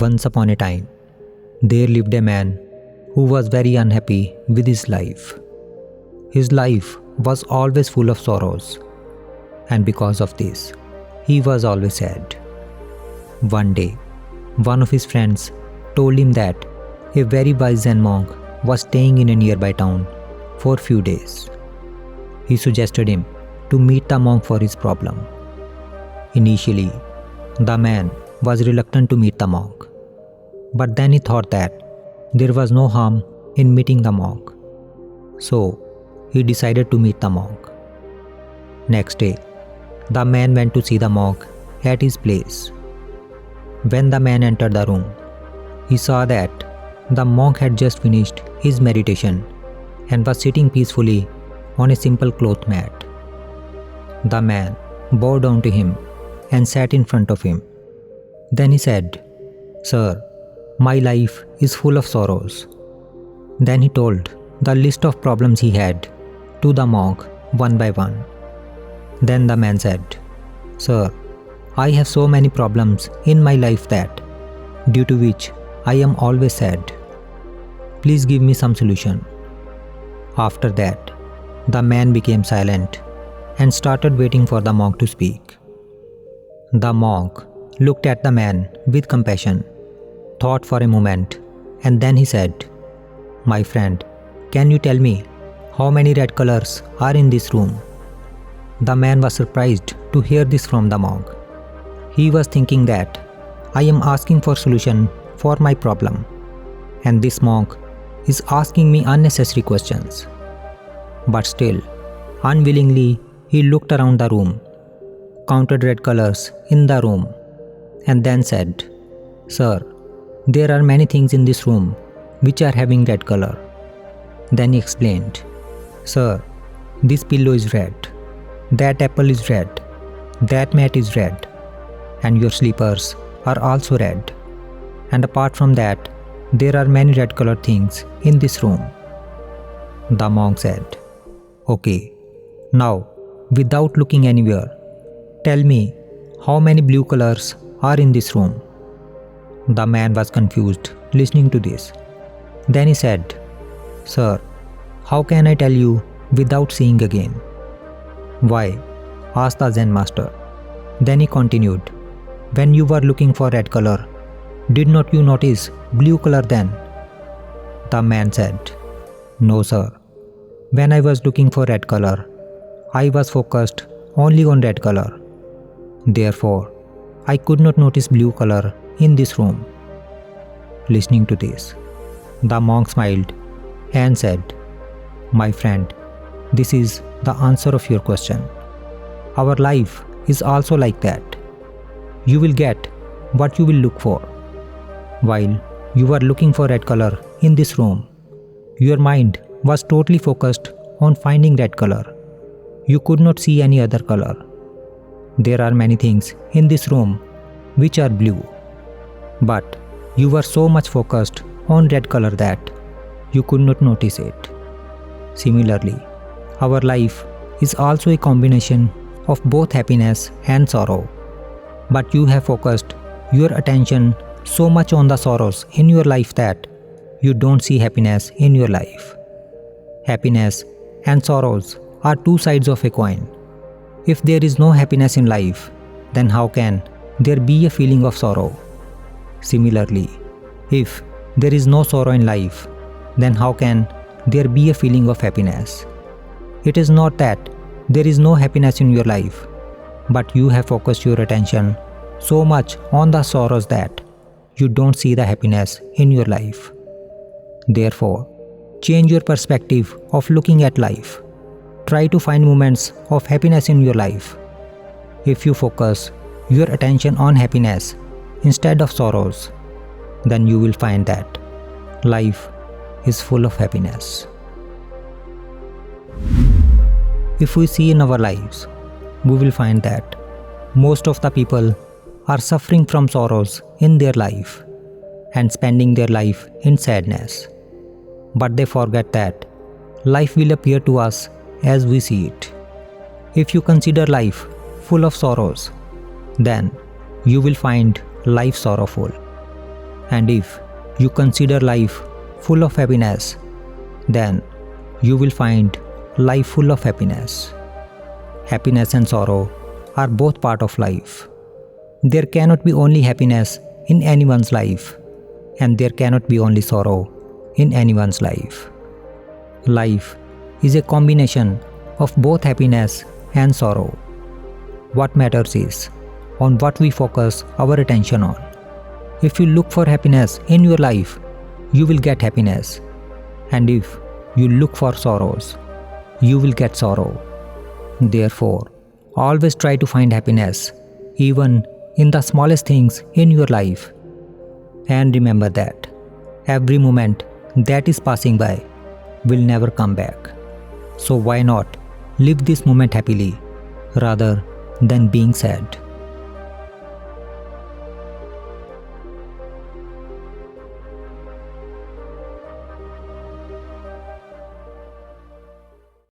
Once upon a time, there lived a man who was very unhappy with his life. His life was always full of sorrows, and because of this, he was always sad. One day, one of his friends told him that a very wise Zen monk was staying in a nearby town for few days. He suggested him to meet the monk for his problem. Initially, the man was reluctant to meet the monk, but then he thought that there was no harm in meeting the monk. So, he decided to meet the monk. Next day, the man went to see the monk at his place. When the man entered the room, he saw that the monk had just finished his meditation and was sitting peacefully on a simple cloth mat. The man bowed down to him and sat in front of him. Then he said, "Sir, my life is full of sorrows." Then he told the list of problems he had to the monk one by one. Then the man said, "Sir, I have so many problems in my life that, due to which I am always sad. Please give me some solution." After that, the man became silent and started waiting for the monk to speak. The monk looked at the man with compassion, thought for a moment, and then he said, "My friend, can you tell me how many red colors are in this room?" The man was surprised to hear this from the monk. He was thinking that, "I am asking for solution for my problem, and this monk is asking me unnecessary questions." But still, unwillingly, he looked around the room, counted red colors in the room, and then said, "Sir, there are many things in this room which are having red color." Then he explained, "Sir, this pillow is red, that apple is red, that mat is red, and your slippers are also red. And apart from that, there are many red colored things in this room." The monk said, "Okay, now, without looking anywhere, tell me how many blue colors are in this room." The man was confused listening to this. Then he said, "Sir, how can I tell you without seeing again?" "Why?" asked the Zen master. Then he continued, "When you were looking for red color, did not you notice blue color then?" The man said, "No, sir. When I was looking for red color, I was focused only on red color. Therefore, I could not notice blue color in this room." Listening to this, the monk smiled and said, "My friend, this is the answer of your question. Our life is also like that. You will get what you will look for. While you were looking for red color in this room, your mind was totally focused on finding red color. You could not see any other color. There are many things in this room which are blue, but you were so much focused on red color that you could not notice it." Similarly, our life is also a combination of both happiness and sorrow, but you have focused your attention so much on the sorrows in your life that you don't see happiness in your life. Happiness and sorrows are two sides of a coin. If there is no happiness in life, then how can there be a feeling of sorrow? Similarly, if there is no sorrow in life, then how can there be a feeling of happiness? It is not that there is no happiness in your life, but you have focused your attention so much on the sorrows that you don't see the happiness in your life. Therefore, change your perspective of looking at life. Try to find moments of happiness in your life. If you focus your attention on happiness instead of sorrows, then you will find that life is full of happiness. If we see in our lives, we will find that most of the people are suffering from sorrows in their life and spending their life in sadness. But they forget that life will appear to us as we see it. If you consider life full of sorrows, then you will find life sorrowful. And if you consider life full of happiness, then you will find life full of happiness. Happiness and sorrow are both part of life. There cannot be only happiness in anyone's life, and there cannot be only sorrow in anyone's life. Life is a combination of both happiness and sorrow. What matters is on what we focus our attention on. If you look for happiness in your life, you will get happiness. And if you look for sorrows, you will get sorrow. Therefore, always try to find happiness, even in the smallest things in your life. And remember that every moment that is passing by will never come back. So why not live this moment happily rather than being sad?